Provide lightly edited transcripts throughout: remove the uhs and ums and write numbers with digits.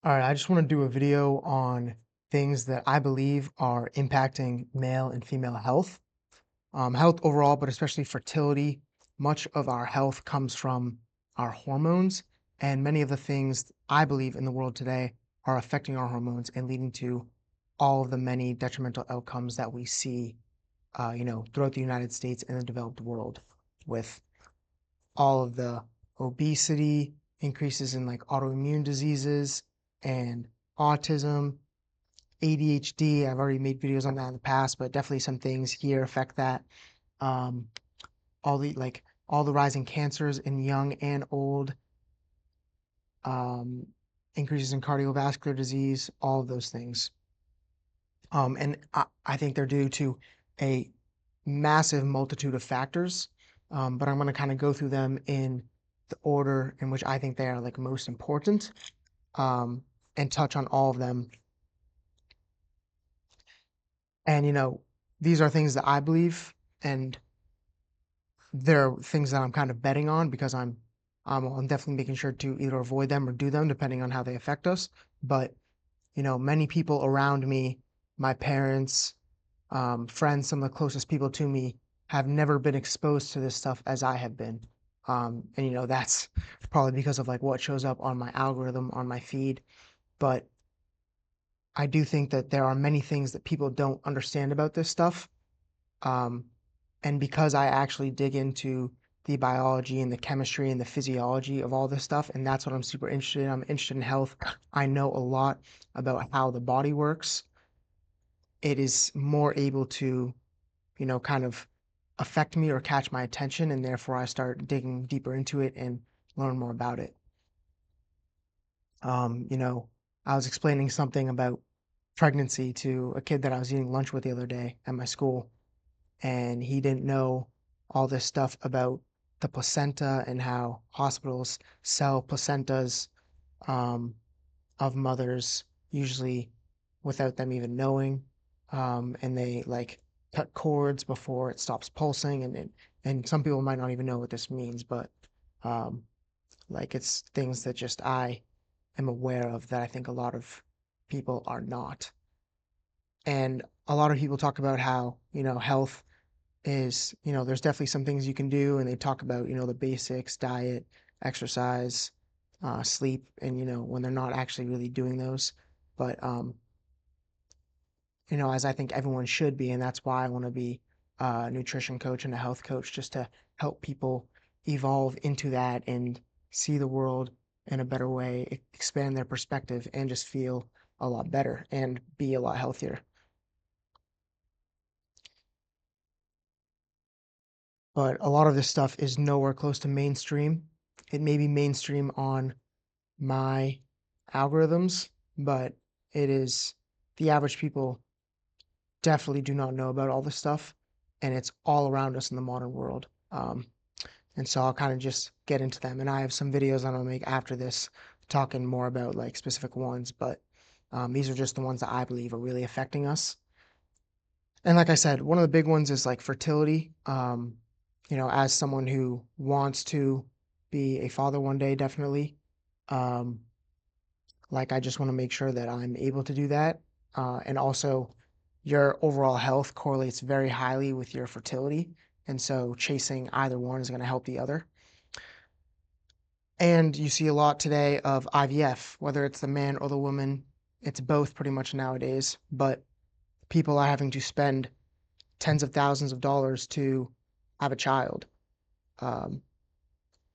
All right, I just want to do a video on things that I believe are impacting male and female health, health overall, but especially fertility. Much of our health comes from our hormones, and many of the things I believe in the world today are affecting our hormones and leading to all of the many detrimental outcomes that we see, throughout the United States and the developed world, with all of the obesity, increases in like autoimmune diseases and autism, ADHD. I've already made videos on that in the past, but definitely some things here affect that. Um, all the rising cancers in young and old, um, increases in cardiovascular disease, all of those things. And I think they're due to a massive multitude of factors, but I'm going to kind of go through them in the order in which I think they are like most important, um, and touch on all of them. And these are things that I believe, and they're things that I'm kind of betting on because I'm definitely making sure to either avoid them or do them depending on how they affect us. But many people around me, my parents, friends, some of the closest people to me have never been exposed to this stuff as I have been. And that's probably because of like what shows up on my algorithm on my feed. But I do think that there are many things that people don't understand about this stuff. Um, and because I actually dig into the biology and the chemistry and the physiology of all this stuff, and that's what I'm super interested in. I'm interested in health. I know a lot about how the body works. It is more able to kind of affect me or catch my attention, and therefore I start digging deeper into it and learn more about it. Um, you know, I was explaining something about pregnancy to a kid that I was eating lunch with the other day at my school, and he didn't know all this stuff about the placenta and how hospitals sell placentas, um, of mothers, usually without them even knowing. And they like cut cords before it stops pulsing, and some people might not even know what this means, but um, like it's things that just I am aware of that I think a lot of people are not. And a lot of people talk about how, health is, there's definitely some things you can do, and they talk about, the basics, diet, exercise, sleep, and, when they're not actually really doing those. But, as I think everyone should be, and that's why I want to be a nutrition coach and a health coach, just to help people evolve into that and see the world in a better way, expand their perspective, and just feel a lot better and be a lot healthier. But a lot of this stuff is nowhere close to mainstream. It may be mainstream on my algorithms, but it is the average people definitely do not know about all this stuff, and it's all around us in the modern world. And so I'll kind of just get into them, and I have some videos I'm gonna make after this talking more about like specific ones, but these are just the ones that I believe are really affecting us. And like I said, one of the big ones is like fertility. As someone who wants to be a father one day, definitely. Um, like I just want to make sure that I'm able to do that. And also, your overall health correlates very highly with your fertility. And so chasing either one is going to help the other. And you see a lot today of IVF, whether it's the man or the woman, it's both pretty much nowadays. But people are having to spend tens of thousands of dollars to have a child, um,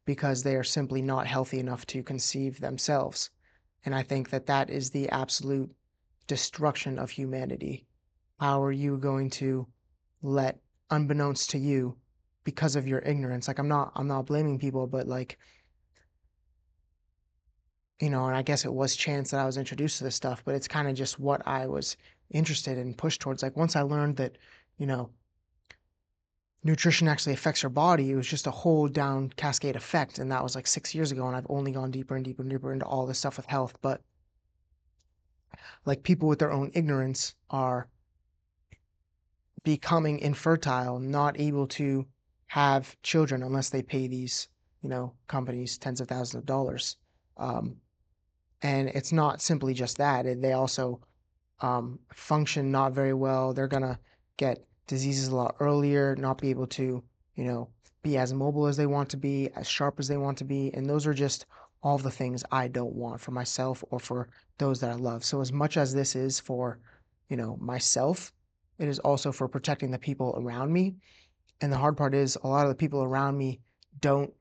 because they are simply not healthy enough to conceive themselves. And I think that that is the absolute destruction of humanity. How are you going to let, unbeknownst to you, because of your ignorance, like I'm not blaming people, but like, and I guess it was chance that I was introduced to this stuff, but it's kind of just what I was interested in, pushed towards. Like once I learned that, you know, nutrition actually affects your body, it was just a whole down cascade effect. And that was like 6 years ago. And I've only gone deeper and deeper and deeper into all this stuff with health. But like people with their own ignorance are becoming infertile, not able to have children unless they pay these, companies tens of thousands of dollars. Um, And it's not simply just that. They also function not very well. They're gonna get diseases a lot earlier, not be able to, you know, be as mobile as they want to be, as sharp as they want to be. And those are just all the things I don't want for myself or for those that I love. So as much as this is for, myself, it is also for protecting the people around me. And the hard part is a lot of the people around me don't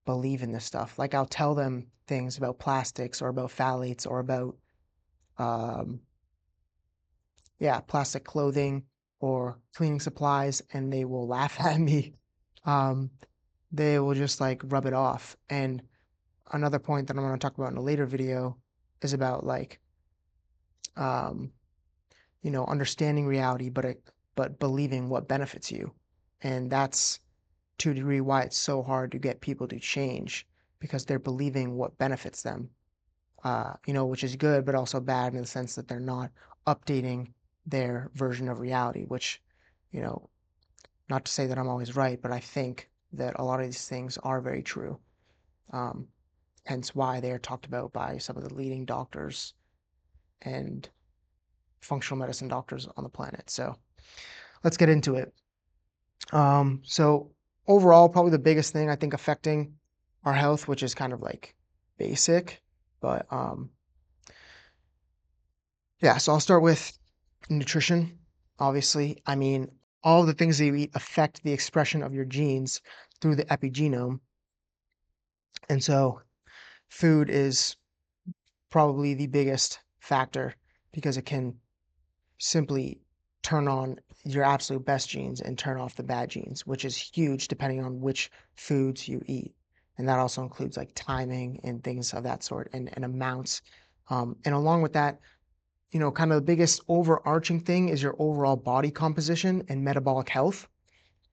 believe in this stuff. Like I'll tell them things about plastics or about phthalates or about um, yeah, plastic clothing or cleaning supplies, and they will laugh at me. Um, they will just like rub it off. And another point that I'm going to talk about in a later video is about like, um, understanding reality, but believing what benefits you. And that's to a degree why it's so hard to get people to change because they're believing what benefits them. Which is good, but also bad in the sense that they're not updating their version of reality, which, you know, not to say that I'm always right, but I think that a lot of these things are very true. Um, Hence why they are talked about by some of the leading doctors and functional medicine doctors on the planet. So let's get into it. So overall, probably the biggest thing I think affecting our health, which is kind of like basic, but yeah, so I'll start with nutrition. Obviously, I mean, all the things that you eat affect the expression of your genes through the epigenome. And so food is probably the biggest factor because it can simply turn on your absolute best genes and turn off the bad genes, which is huge depending on which foods you eat. And that also includes like timing and things of that sort and amounts. And along with that, kind of the biggest overarching thing is your overall body composition and metabolic health.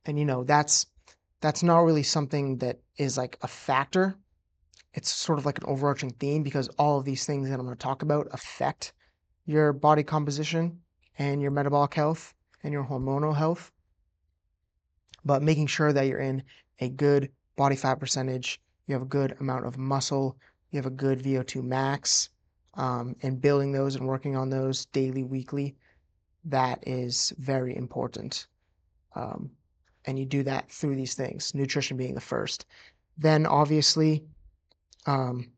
And that's not really something that is like a factor. It's sort of like an overarching theme because all of these things that I'm going to talk about affect your body composition and your metabolic health and your hormonal health. But making sure that you're in a good body fat percentage, you have a good amount of muscle, you have a good VO2 max, and building those and working on those daily, weekly, that is very important. Um, and you do that through these things, nutrition being the first. Then obviously, um,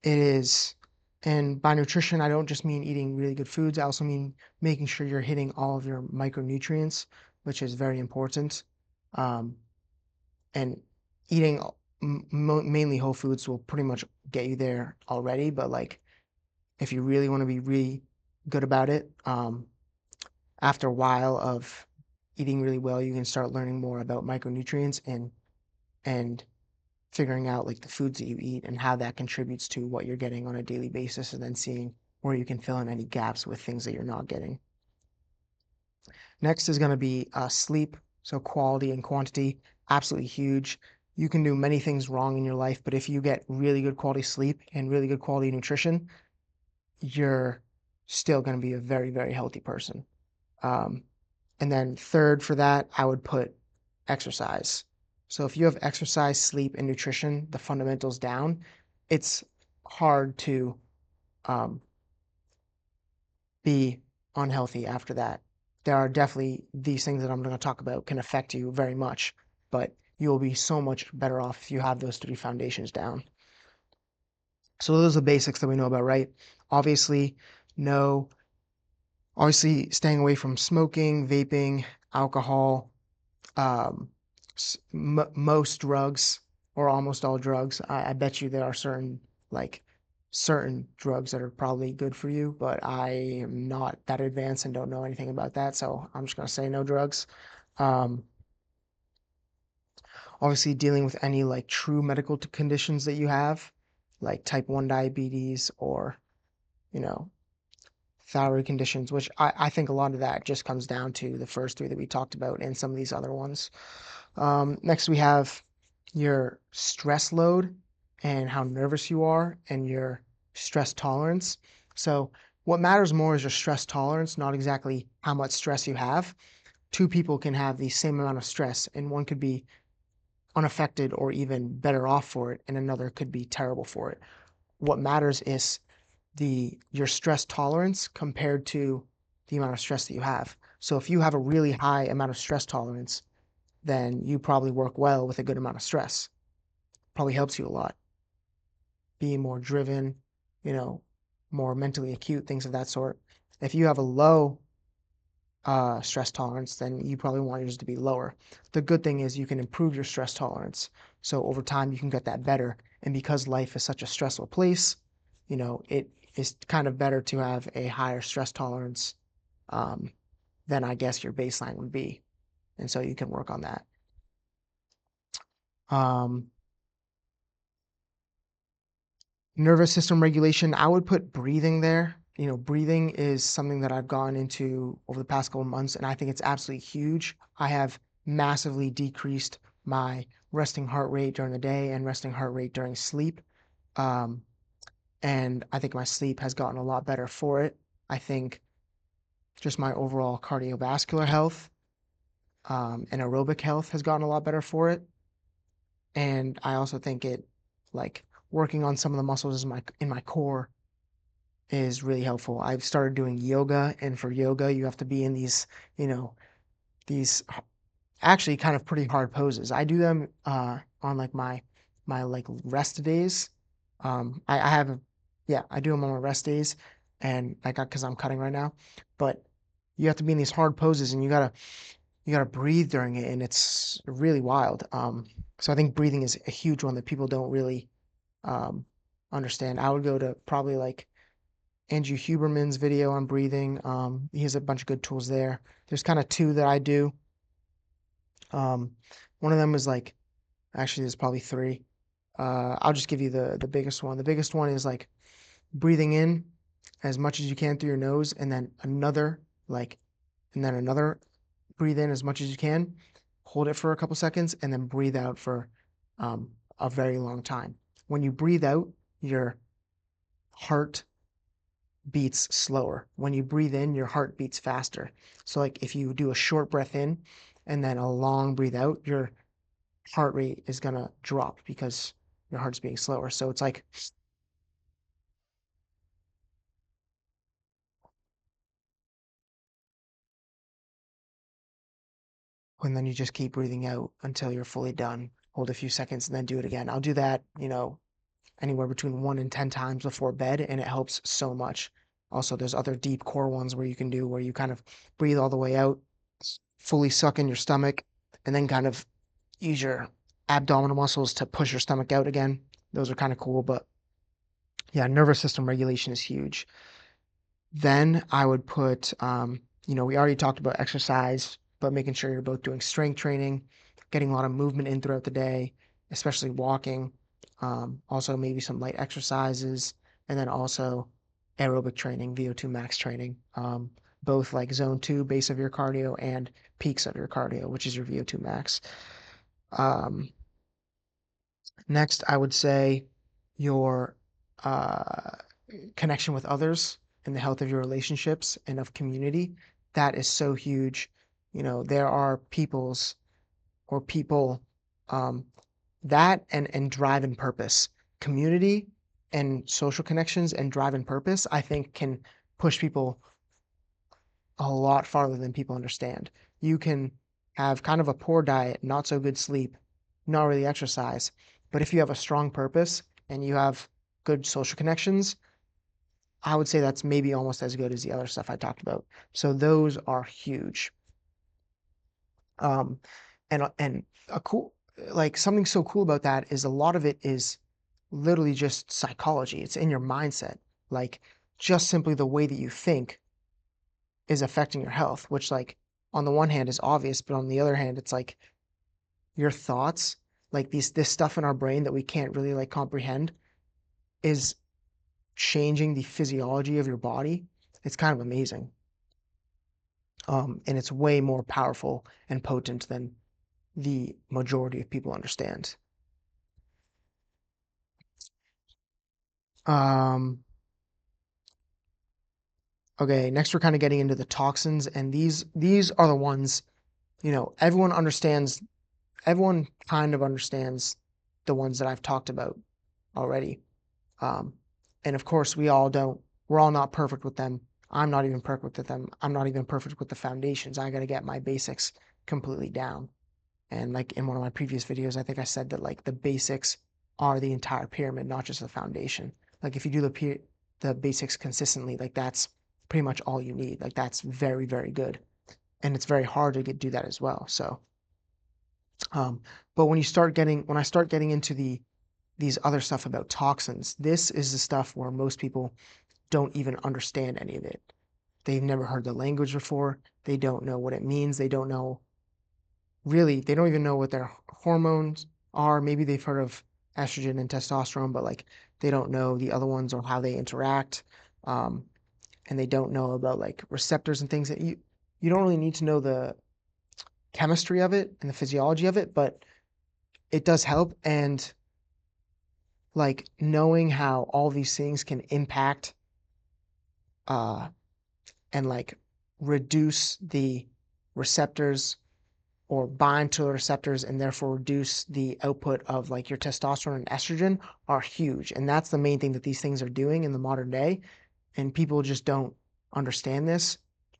it is, and by nutrition, I don't just mean eating really good foods. I also mean making sure you're hitting all of your micronutrients, which is very important. Um, and eating mainly whole foods will pretty much get you there already. But like, if you really want to be really good about it, after a while of eating really well, you can start learning more about micronutrients and figuring out like the foods that you eat and how that contributes to what you're getting on a daily basis, and then seeing where you can fill in any gaps with things that you're not getting. Next is going to be sleep. So quality and quantity, absolutely huge. You can do many things wrong in your life, but if you get really good quality sleep and really good quality nutrition, you're still going to be a very, very healthy person. Um, and then third for that, I would put exercise. So if you have exercise, sleep, and nutrition, the fundamentals down, it's hard to um, be unhealthy after that. There are definitely these things that I'm going to talk about can affect you very much, but you'll be so much better off if you have those three foundations down. So those are the basics that we know about, right? Obviously, no, obviously staying away from smoking, vaping, alcohol, um, most drugs or almost all drugs. I bet you there are certain drugs that are probably good for you, but I am not that advanced and don't know anything about that. So I'm just going to say no drugs. Um, Obviously dealing with any like true medical conditions that you have, like type 1 diabetes or, you know, thyroid conditions, which I think a lot of that just comes down to the first three that we talked about and some of these other ones. Next, we have your stress load and how nervous you are and your stress tolerance. So, what matters more is your stress tolerance, not exactly how much stress you have. Two people can have the same amount of stress, and one could be unaffected or even better off for it, and another could be terrible for it. what matters is your stress tolerance compared to the amount of stress that you have. So if you have a really high amount of stress tolerance, then you probably work well with a good amount of stress. Probably helps you a lot. Being more driven, you know, more mentally acute, things of that sort. If you have a low stress tolerance, then you probably want yours to be lower. The good thing is you can improve your stress tolerance. So over time you can get that better. And because life is such a stressful place, it is kind of better to have a higher stress tolerance um, than I guess your baseline would be. And so you can work on that. Um, Nervous system regulation, I would put breathing there. Breathing is something that I've gone into over the past couple of months, and I think it's absolutely huge. I have massively decreased my resting heart rate during the day and resting heart rate during sleep. Um, and I think my sleep has gotten a lot better for it. I think just my overall cardiovascular health and aerobic health has gotten a lot better for it. And I also think like working on some of the muscles in my core is really helpful. I've started doing yoga, and for yoga, you have to be in these actually kind of pretty hard poses. I do them on like my like rest days. I have yeah, I do them on my rest days, and like because I'm cutting right now, but you have to be in these hard poses, and you gotta breathe during it, and it's really wild. So I think breathing is a huge one that people don't really um understand. I would go to probably like Andrew Huberman's video on breathing. He has a bunch of good tools there. There's kind of two that I do. Um, One of them is like, actually, there's probably three. I'll just give you the biggest one. The biggest one is like breathing in as much as you can through your nose, and then another breathe in as much as you can, hold it for a couple seconds, and then breathe out for um, a very long time. When you breathe out, your heart beats slower. When you breathe in, your heart beats faster. So like if you do a short breath in and then a long breathe out, your heart rate is gonna drop because your heart's being slower. So it's like, and then you just keep breathing out until you're fully done. Hold a few seconds and then do it again. I'll do that, anywhere between 1 and 10 times before bed, and it helps so much. Also, there's other deep core ones where you can do where you kind of breathe all the way out, fully suck in your stomach, and then kind of use your abdominal muscles to push your stomach out again. Those are kind of cool, but yeah, nervous system regulation is huge. Then I would put, we already talked about exercise, but making sure you're both doing strength training, getting a lot of movement in throughout the day, especially walking. Also, maybe some light exercises, and then also aerobic training, VO2 max training, both like zone two, base of your cardio, and peaks of your cardio, which is your VO2 max. Um, Next, I would say your uh, connection with others and the health of your relationships and of community. That is so huge. There are people um, that and drive and purpose, community and social connections and drive and purpose, I think can push people a lot farther than people understand. You can have kind of a poor diet, not so good sleep, not really exercise, but if you have a strong purpose and you have good social connections, I would say that's maybe almost as good as the other stuff I talked about. So those are huge. Um, and a cool like something so cool about that is a lot of it is literally just psychology. It's in your mindset. Like just simply the way that you think is affecting your health, which like on the one hand is obvious, but on the other hand, it's like your thoughts, like this stuff in our brain that we can't really like comprehend is changing the physiology of your body. It's kind of amazing. And it's way more powerful and potent than the majority of people understand. Um, okay, next we're kind of getting into the toxins, and these are the ones, everyone kind of understands the ones that I've talked about already. Um, And of course, we're all not perfect with them. I'm not even perfect with them. I'm not even perfect with the foundations. I got to get my basics completely down. And like in one of my previous videos, I think I said that like the basics are the entire pyramid, not just the foundation. Like if you do the basics consistently, like that's pretty much all you need. Like that's very, very good. And it's very hard to do that as well. So, um, but when I start getting into these other stuff about toxins, this is the stuff where most people don't even understand any of it. They've never heard the language before. They don't know what it means. They don't know really, they don't even know what their hormones are. Maybe they've heard of estrogen and testosterone, but like they don't know the other ones or how they interact. Um, and they don't know about like receptors and things that you don't really need to know the chemistry of it and the physiology of it, but it does help. And like knowing how all these things can impact uh and like reduce the receptors or bind to the receptors and therefore reduce the output of like your testosterone and estrogen are huge. And that's the main thing that these things are doing in the modern day. And people just don't understand this,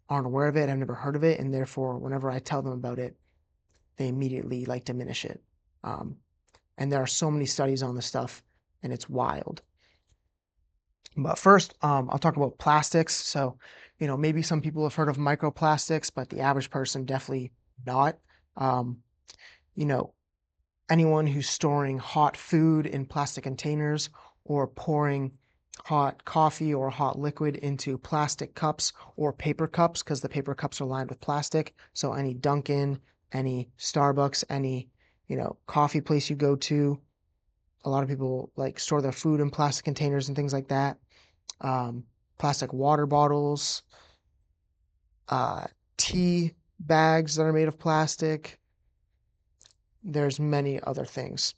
aren't aware of it, have never heard of it. And therefore, whenever I tell them about it, they immediately like diminish it. Um, and there are so many studies on this stuff, and it's wild. But first, I'll talk about plastics. So, maybe some people have heard of microplastics, but the average person definitely not. Um, you know, anyone who's storing hot food in plastic containers or pouring hot coffee or hot liquid into plastic cups or paper cups, because the paper cups are lined with plastic. So any Dunkin', any Starbucks, any, coffee place you go to, a lot of people like store their food in plastic containers and things like that. Um, Plastic water bottles, uh, tea bags that are made of plastic. There's many other things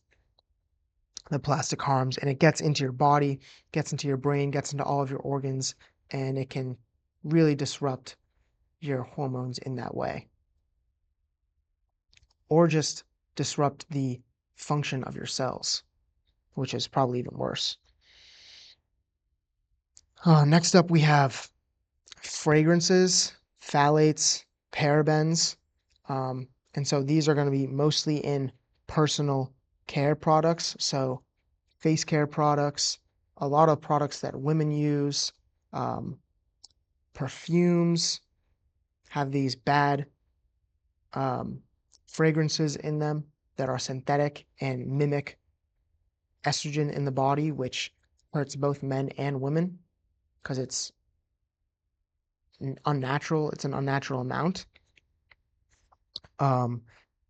the plastic harms, and it gets into your body, gets into your brain, gets into all of your organs, and it can really disrupt your hormones in that way, or just disrupt the function of your cells, which is probably even worse. Next up, we have fragrances, phthalates, parabens. And so these are going to be mostly in personal care products. So face care products, a lot of products that women use, um, perfumes have these bad um, fragrances in them that are synthetic and mimic estrogen in the body, which hurts both men and women because it's unnatural. It's an unnatural amount. Um,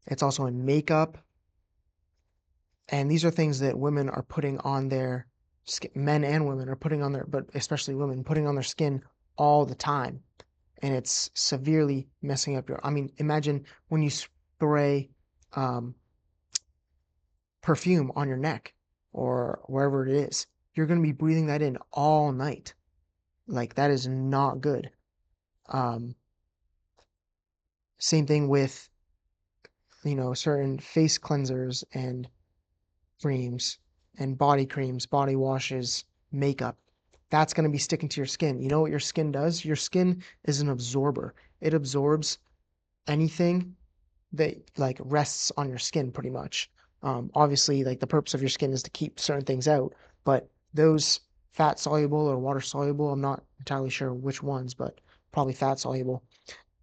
it's also in makeup. And these are things that women are putting on their skin, men and women are putting on their, but especially women, putting on their skin all the time. And it's severely messing up I mean, imagine when you spray um, perfume on your neck or wherever it is, you're going to be breathing that in all night. Like, that is not good. Um, Same thing with, certain face cleansers and creams, body washes, makeup. That's going to be sticking to your skin. You know what your skin does? Your skin is an absorber. It absorbs anything that like rests on your skin pretty much. Obviously, like the purpose of your skin is to keep certain things out, but those fat soluble or water soluble, I'm not entirely sure which ones, but probably fat soluble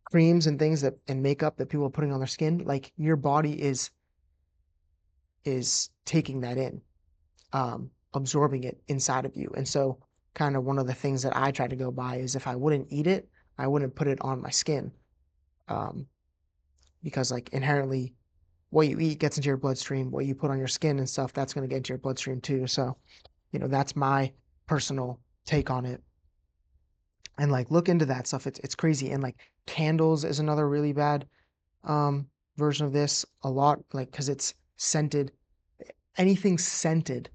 creams and things that and makeup that people are putting on their skin, like your body is taking that in, absorbing it inside of you. And so, kind of one of the things that I try to go by is if I wouldn't eat it, I wouldn't put it on my skin, um, because like inherently what you eat gets into your bloodstream, what you put on your skin and stuff, that's going to get into your bloodstream too. So, that's my personal take on it. And like look into that stuff. It's crazy. And like candles is another really bad um version of this. A lot like because it's scented. Anything scented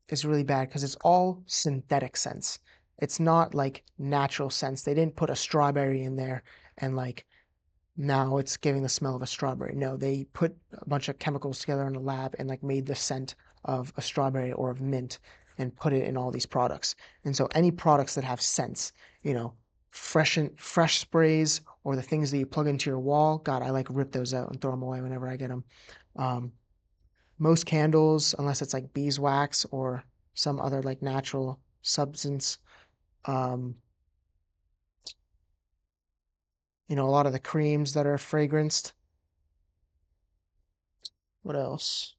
is really bad because it's all synthetic scents. It's not like natural scents. They didn't put a strawberry in there and like now it's giving the smell of a strawberry. No, they put a bunch of chemicals together in a lab and like made the scent of a strawberry or of mint. and put it in all these products. And so any products that have scents, you know, fresh sprays or the things that you plug into your wall, God, I like rip those out and throw them away whenever I get them. Um, most candles, unless it's like beeswax or some other like natural substance, um, a lot of the creams that are fragranced. What else?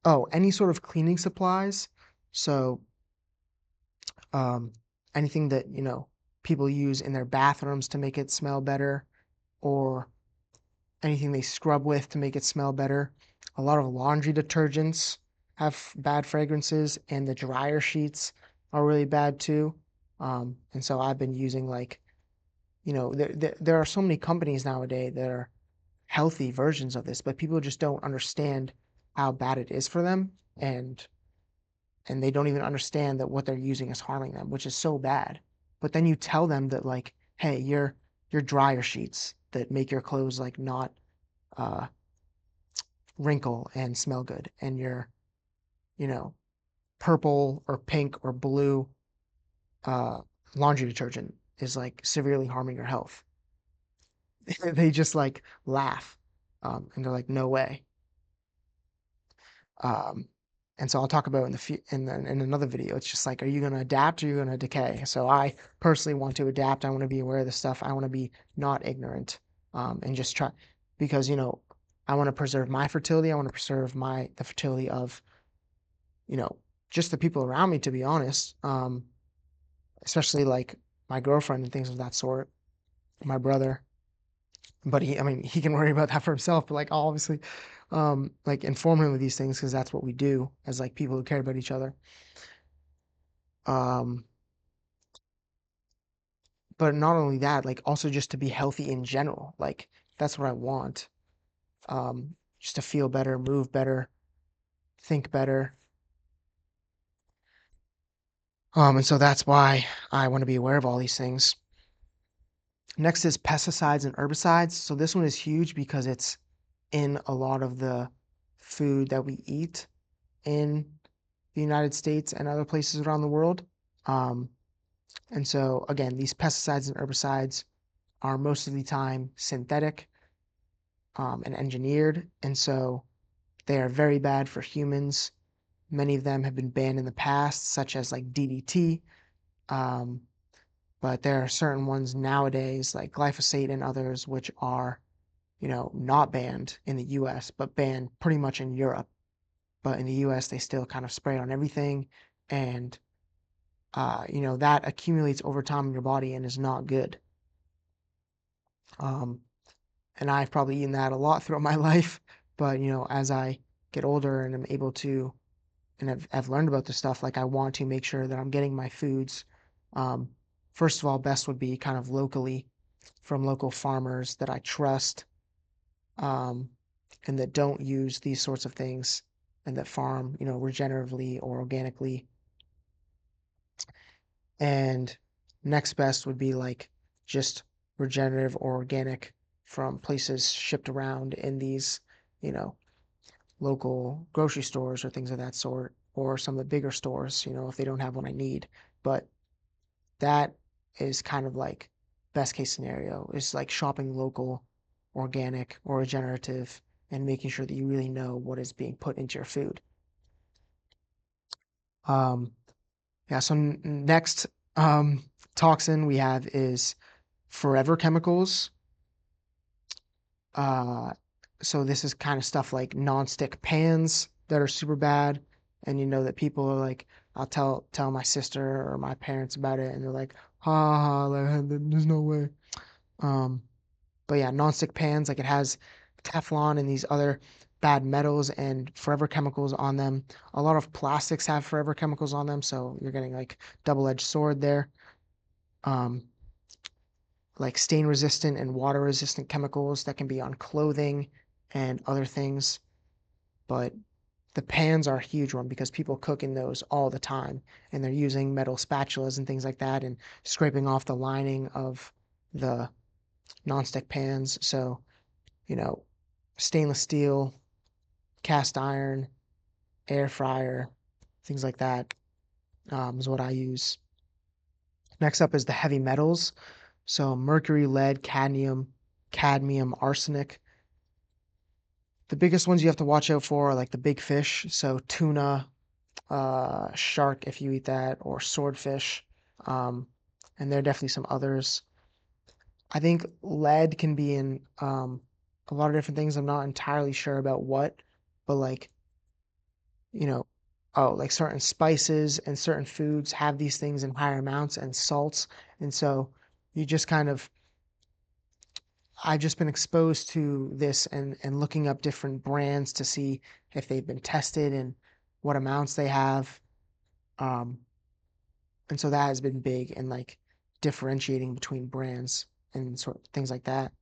Oh, any sort of cleaning supplies. So, um, anything that, people use in their bathrooms to make it smell better, or anything they scrub with to make it smell better. A lot of laundry detergents have bad fragrances, and the dryer sheets are really bad too. And so I've been using like, there are so many companies nowadays that are healthy versions of this, but people just don't understand how bad it is for them, and they don't even understand that what they're using is harming them, which is so bad. But then you tell them that like, hey, your dryer sheets that make your clothes like not uh wrinkle and smell good, and your, you know, purple or pink or blue uh laundry detergent is like severely harming your health. They just like laugh. And they're like, no way. Um, and so I'll talk about in another video. It's just like, are you going to adapt or are you going to decay? So I personally want to adapt. I want to be aware of this stuff. I want to be not ignorant, and just try, because I want to preserve my fertility. I want to preserve the fertility of, you know just the people around me. To be honest, especially like my girlfriend and things of that sort, my brother. But I mean, he can worry about that for himself. But like, I'll obviously, like inform him of these things because that's what we do as like people who care about each other. Um, but not only that, like also just to be healthy in general. Like that's what I want. Just to feel better, move better, think better. And so that's why I want to be aware of all these things. Next is pesticides and herbicides. So this one is huge because it's in a lot of the food that we eat in the United States and other places around the world. Um, and so, again, these pesticides and herbicides are most of the time synthetic, and engineered. And so they are very bad for humans. Many of them have been banned in the past, such as like DDT. Um, but there are certain ones nowadays, like glyphosate and others, which are, not banned in the US, but banned pretty much in Europe. But in the US, they still kind of spray on everything. And, that accumulates over time in your body and is not good. Um, and I've probably eaten that a lot throughout my life. But, as I get older and I'm able to, and I've learned about this stuff, like I want to make sure that I'm getting my foods. Um, First of all, best would be kind of locally from local farmers that I trust, um, and that don't use these sorts of things, and that farm, regeneratively or organically. And next best would be like just regenerative or organic from places shipped around in these, you know, local grocery stores or things of that sort, or some of the bigger stores, if they don't have what I need. But that is kind of like best case scenario is like shopping local, organic, or regenerative, and making sure that you really know what is being put into your food. Um, yeah, so next toxin we have is forever chemicals. Uh, so this is kind of stuff like non-stick pans that are super bad, and that people are like, I'll tell my sister or my parents about it, and they're like, ha ha, ha, like, there's no way. Um, but yeah, non-stick pans, like it has Teflon and these other bad metals and forever chemicals on them. A lot of plastics have forever chemicals on them, so you're getting like double-edged sword there. Um, like stain resistant and water resistant chemicals that can be on clothing and other things. But the pans are a huge one because people cook in those all the time, and they're using metal spatulas and things like that and scraping off the lining of the nonstick pans. So, you know, stainless steel, cast iron, air fryer, things like that. is what I use. Next up is the heavy metals. So mercury, lead, cadmium, arsenic. The biggest ones you have to watch out for are like the big fish. So tuna, shark if you eat that, or swordfish. Um, and there are definitely some others. I think lead can be in a lot of different things. I'm not entirely sure about what, but like, you know, oh, like certain spices and certain foods have these things in higher amounts and salts. And so you just kind of, I've just been exposed to this and looking up different brands to see if they've been tested and what amounts they have. Um, and so that has been big and like differentiating between brands and sort of things like that.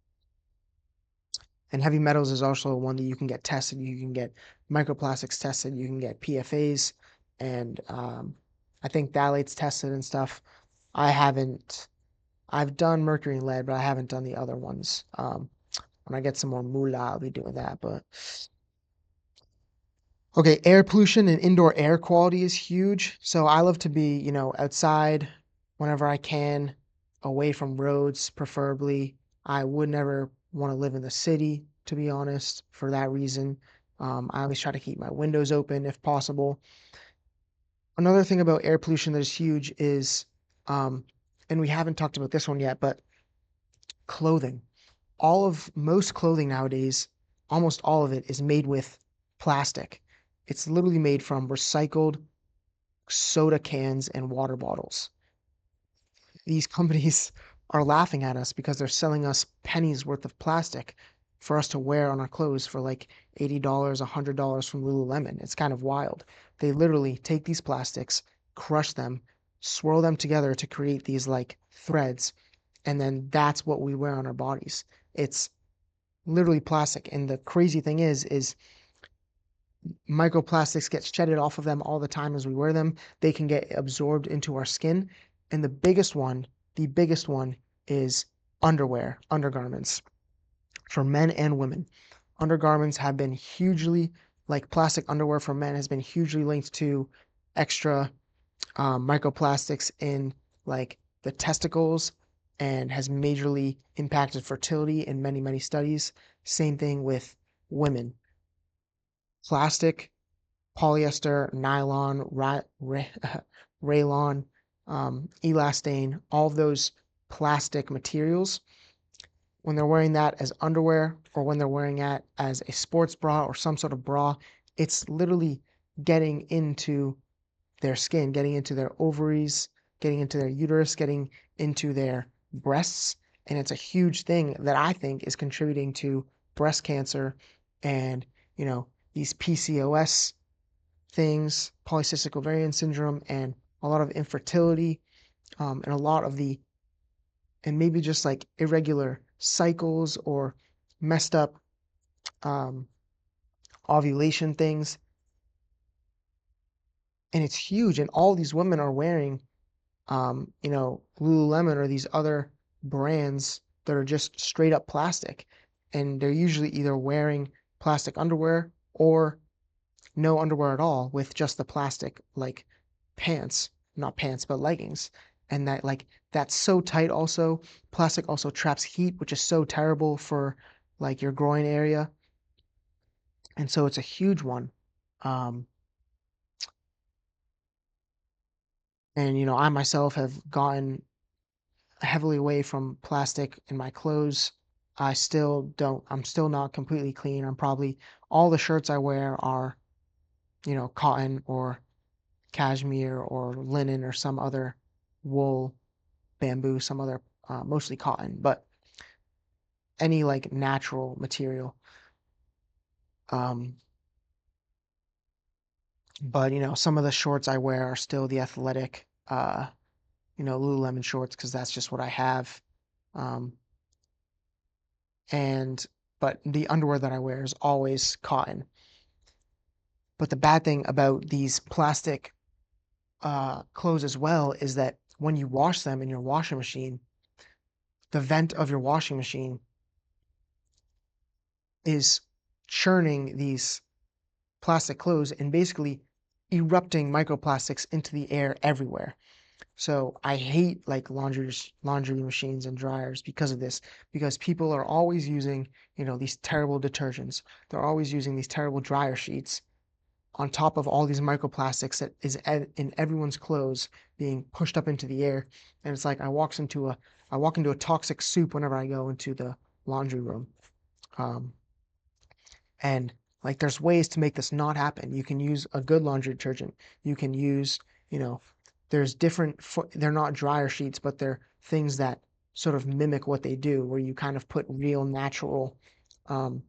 And heavy metals is also one that you can get tested. You can get microplastics tested. You can get PFAs, and I think phthalates tested and stuff. I haven't. I've done mercury and lead, but I haven't done the other ones. When I get some more moolah, I'll be doing that. But okay, air pollution and indoor air quality is huge. So I love to be, outside whenever I can, away from roads, preferably. I would never want to live in the city, to be honest, for that reason. I always try to keep my windows open if possible. Another thing about air pollution that is huge is, um, and we haven't talked about this one yet, but clothing. Most clothing nowadays, almost all of it is made with plastic. It's literally made from recycled soda cans and water bottles. These companies are laughing at us because they're selling us pennies worth of plastic for us to wear on our clothes for like $80, $100 from Lululemon. It's kind of wild. They literally take these plastics, crush them, swirl them together to create these like threads, and then that's what we wear on our bodies. It's literally plastic. And the crazy thing is microplastics get shedded off of them all the time as we wear them. They can get absorbed into our skin. And the biggest one is underwear, undergarments for men and women. Undergarments have been hugely, like plastic underwear for men has been hugely linked to extra microplastics in like the testicles and has majorly impacted fertility in many, many studies. Same thing with women. Plastic, polyester, nylon, rayon, elastane, all of those plastic materials, when they're wearing that as underwear or when they're wearing it as a sports bra or some sort of bra, it's literally getting into their skin, getting into their ovaries, getting into their uterus, getting into their breasts. And it's a huge thing that I think is contributing to breast cancer and, these PCOS things, polycystic ovarian syndrome, and a lot of infertility, and a lot of and maybe just like irregular cycles or messed up um, ovulation things. And it's huge. And all these women are wearing, Lululemon or these other brands that are just straight up plastic. And they're usually either wearing plastic underwear or no underwear at all with just the plastic like pants, not pants, but leggings. And that's so tight also. Plastic also traps heat, which is so terrible for like your groin area. And so it's a huge one. Um, and I myself have gotten heavily away from plastic in my clothes. I'm still not completely clean. I'm probably all the shirts I wear are, cotton or cashmere or linen or some other wool, bamboo, some other, mostly cotton, but any like natural material. Um, but some of the shorts I wear are still the athletic, Lululemon shorts because that's just what I have. Um, and but the underwear that I wear is always cotton. But the bad thing about these plastic clothes as well is that when you wash them in your washing machine, the vent of your washing machine is churning these plastic clothes and basically erupting microplastics into the air everywhere. So I hate like laundry machines and dryers because of this, because people are always using, these terrible detergents. They're always using these terrible dryer sheets on top of all these microplastics that is in everyone's clothes being pushed up into the air. And it's like I walk into a toxic soup whenever I go into the laundry room. Um, and like there's ways to make this not happen. You can use a good laundry detergent. You can use, you know, there's different, they're not dryer sheets, but they're things that sort of mimic what they do, where you kind of put real natural um,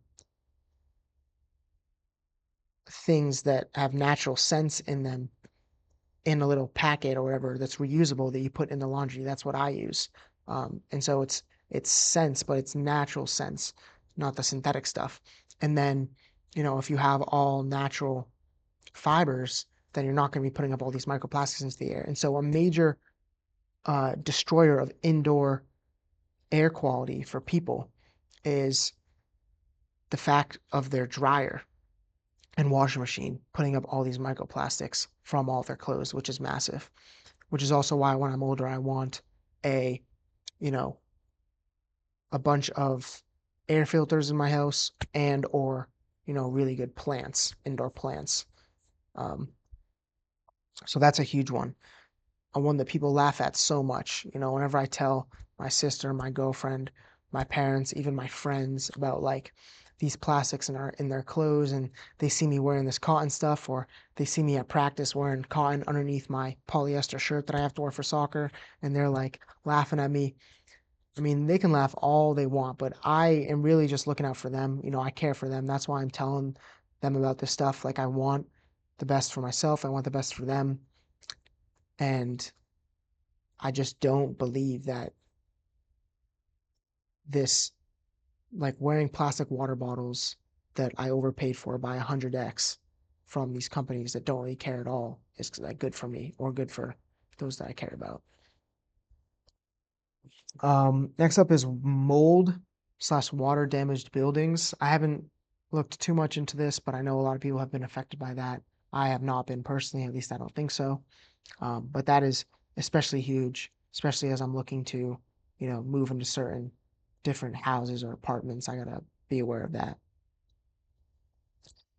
things that have natural scents in them in a little packet or whatever that's reusable that you put in the laundry. That's what I use. And so it's scents, but it's natural scents, not the synthetic stuff. And then, if you have all natural fibers, then you're not going to be putting up all these microplastics into the air. And so a major destroyer of indoor air quality for people is the fact of their dryer and washing machine putting up all these microplastics from all their clothes, which is massive. Which is also why when I'm older, I want a, you know, a bunch of air filters in my house and or, really good plants, indoor plants. Um, so that's a huge one. A one that people laugh at so much. Whenever I tell my sister, my girlfriend, my parents, even my friends about like these plastics in their clothes, and they see me wearing this cotton stuff, or they see me at practice wearing cotton underneath my polyester shirt that I have to wear for soccer, and they're like laughing at me. I mean, they can laugh all they want, but I am really just looking out for them. I care for them. That's why I'm telling them about this stuff. Like I want the best for myself. I want the best for them. And I just don't believe that this, like wearing plastic water bottles that I overpaid for by 100x from these companies that don't really care at all, is like good for me or good for those that I care about. Next up is mold/water damaged buildings. I haven't looked too much into this, but I know a lot of people have been affected by that. I have not been personally, at least I don't think so. But that is especially huge, especially as I'm looking to, move into certain different houses or apartments. I gotta be aware of that.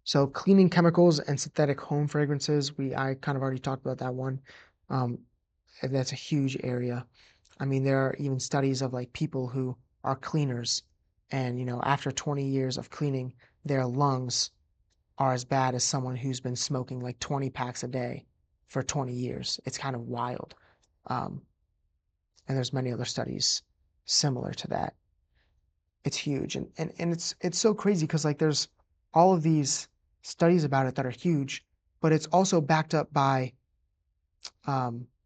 So cleaning chemicals and synthetic home fragrances, I kind of already talked about that one. Um, and that's a huge area. I mean, there are even studies of like people who are cleaners, and after 20 years of cleaning, their lungs are as bad as someone who's been smoking like 20 packs a day for 20 years. It's kind of wild. Um, and there's many other studies similar to that. It's huge, and it's so crazy because like there's all of these studies about it that are huge, but it's also backed up by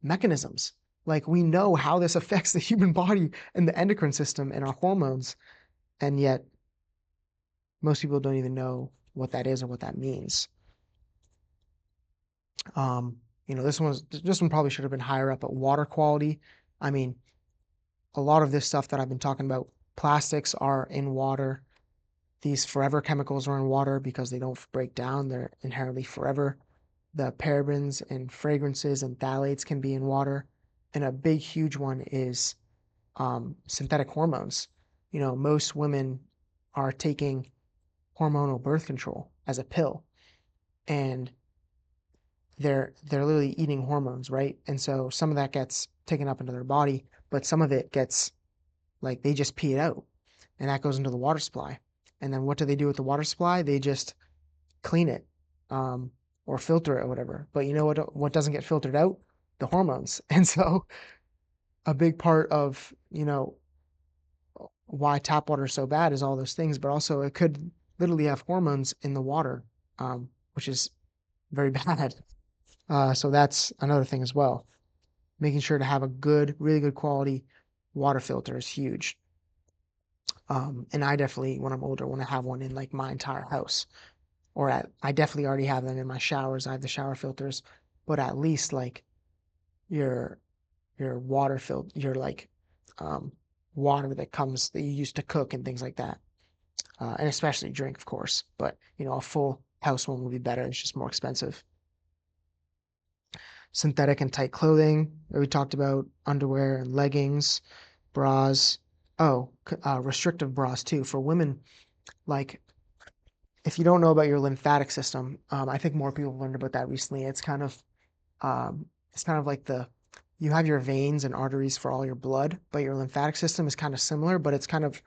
mechanisms. Like we know how this affects the human body and the endocrine system and our hormones, and yet most people don't even know what that is or what that means. Um, this one probably should have been higher up, but water quality. I mean, a lot of this stuff that I've been talking about, plastics are in water. These forever chemicals are in water because they don't break down. They're inherently forever. The parabens and fragrances and phthalates can be in water. And a big, huge one is synthetic hormones. Most women are taking hormonal birth control as a pill, and they're literally eating hormones, right? And so some of that gets taken up into their body, but some of it gets like they just pee it out, and that goes into the water supply. And then what do they do with the water supply? They just clean it, um, or filter it or whatever. But you know what doesn't get filtered out? The hormones. And so a big part of, why tap water is so bad is all those things, but also it could literally have hormones in the water, which is very bad. So that's another thing as well. Making sure to have a good, really good quality water filter is huge. And I definitely, when I'm older, want to have one in like my entire house, I definitely already have them in my showers. I have the shower filters, but at least like your your like um, water that you use to cook and things like that, and especially drink, of course. But a full house one would be better. It's just more expensive. synthetic and tight clothing that we talked about, underwear and leggings, bras. Oh, restrictive bras too for women. Like, if you don't know about your lymphatic system, I think more people have learned about that recently. Um, it's kind of like you have your veins and arteries for all your blood, but your lymphatic system is kind of similar, but it's kind of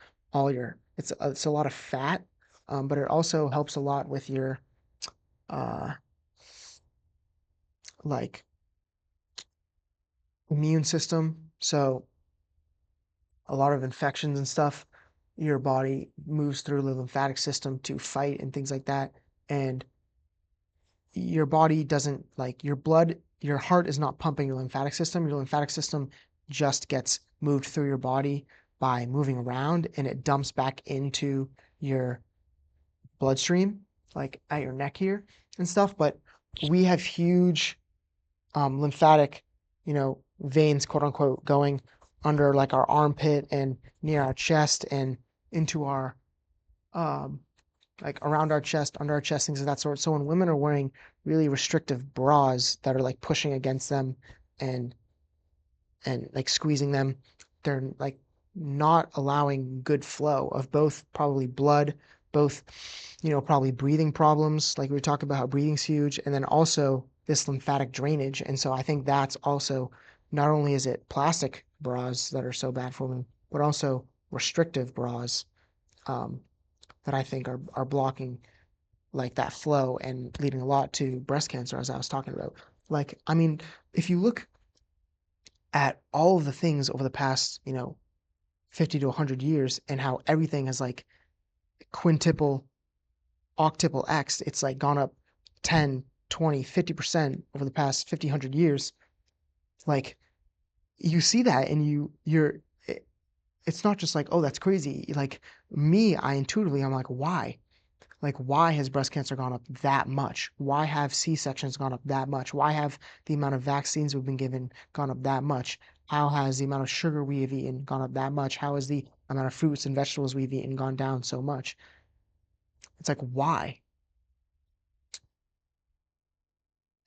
it's a lot of fat, but it also helps a lot with your uh, like immune system. So a lot of infections and stuff, your body moves through the lymphatic system to fight and things like that. And your body doesn't like your heart is not pumping your lymphatic system. Your lymphatic system just gets moved through your body by moving around and it dumps back into your bloodstream, like at your neck here and stuff. But we have huge lymphatic, veins, quote unquote, going under like our armpit and near our chest and into our um, like around our chest, under our chest, things of that sort. So when women are wearing really restrictive bras that are like pushing against them and like squeezing them, they're like not allowing good flow of both probably blood, both, probably breathing problems, like we were talking about how breathing's huge, and then also this lymphatic drainage. And so I think that's also not only is it plastic bras that are so bad for women, but also restrictive bras um, that I think are blocking like that flow and leading a lot to breast cancer, as I was talking about. Like, I mean, if you look at all of the things over the past, 50 to 100 years and how everything has like quintuple, octuple X, it's like gone up 10, 20, 50% over the past 50, 100 years. Like, you see that and it's not just like, oh, that's crazy. Like, I intuitively, I'm like, why? Like, why has breast cancer gone up that much? Why have C-sections gone up that much? Why have the amount of vaccines we've been given gone up that much? How has the amount of sugar we have eaten gone up that much? How has the amount of fruits and vegetables we've eaten gone down so much? It's like, why?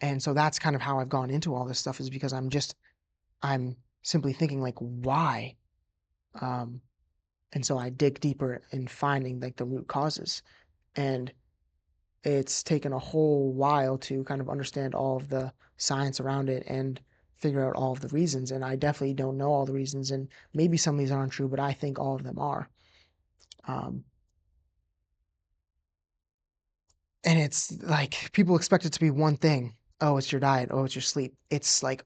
And so that's kind of how I've gone into all this stuff is because I'm simply thinking like, why? Um, and so I dig deeper in finding like the root causes. And it's taken a whole while to kind of understand all of the science around it and figure out all of the reasons. And I definitely don't know all the reasons, and maybe some of these aren't true, but I think all of them are. Um, and it's like people expect it to be one thing. Oh, it's your diet. Oh, it's your sleep. It's like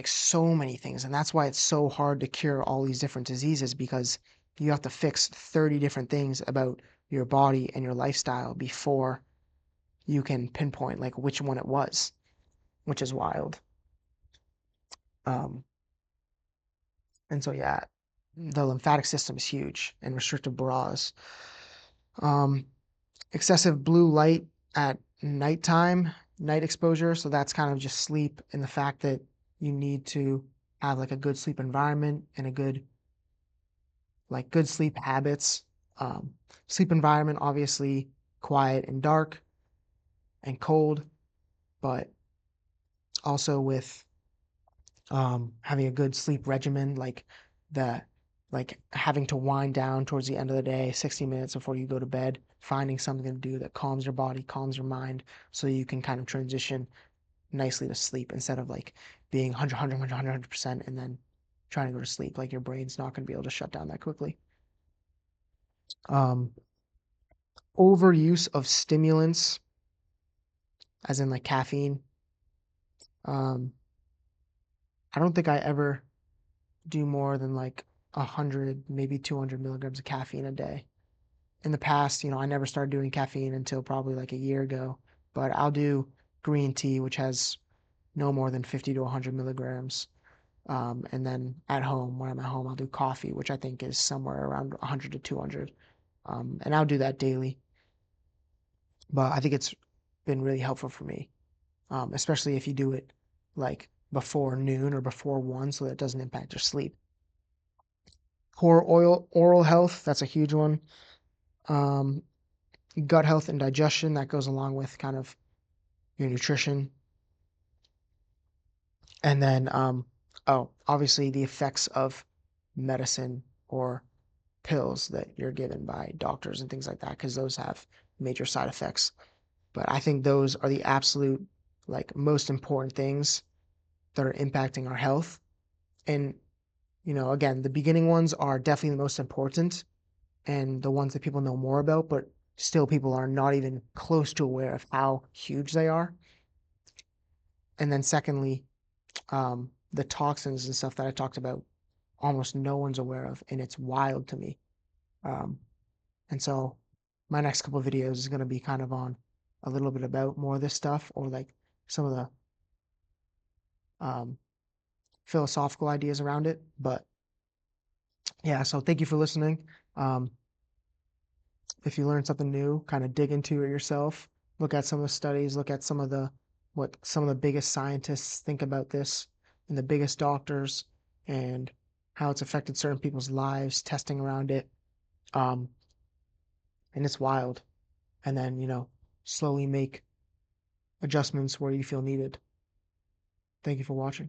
so many things, and that's why it's so hard to cure all these different diseases because you have to fix 30 different things about your body and your lifestyle before you can pinpoint like which one it was, which is wild. Um, and so yeah, the lymphatic system is huge and restrictive bras. Um, excessive blue light at nighttime, night exposure. So that's kind of just sleep and the fact that you need to have like a good sleep environment and good sleep habits. Um, sleep environment, obviously quiet and dark and cold, but also with having a good sleep regimen, the having to wind down towards the end of the day, 60 minutes before you go to bed, finding something to do that calms your body, calms your mind, so you can kind of transition nicely to sleep instead of like being 100% and then trying to go to sleep. Like your brain's not going to be able to shut down that quickly. Um, overuse of stimulants, as in like caffeine. Um, I don't think I ever do more than like 100, maybe 200 milligrams of caffeine a day. In the past, I never started doing caffeine until probably like a year ago, but I'll do green tea, which has no more than 50 to 100 milligrams. And then at home, when I'm at home, I'll do coffee, which I think is somewhere around 100 to 200. And I'll do that daily. But I think it's been really helpful for me, especially if you do it like before noon or before 1 so that it doesn't impact your sleep. Poor oral health, that's a huge one. Um, gut health and digestion, that goes along with kind of your nutrition. And then, oh, obviously the effects of medicine or pills that you're given by doctors and things like that, because those have major side effects. But I think those are the absolute, like, most important things that are impacting our health. And, again, the beginning ones are definitely the most important and the ones that people know more about, but still people are not even close to aware of how huge they are. And then secondly, the toxins and stuff that I talked about, almost no one's aware of, and it's wild to me. Um, and so my next couple of videos is going to be kind of on a little bit about more of this stuff, or like some of the um, philosophical ideas around it. But yeah, so thank you for listening. Um, if you learn something new, kind of dig into it yourself. Look at some of the studies. Look at what some of the biggest scientists think about this, and the biggest doctors, and how it's affected certain people's lives. Testing around it, um, and it's wild. And then slowly make adjustments where you feel needed. Thank you for watching.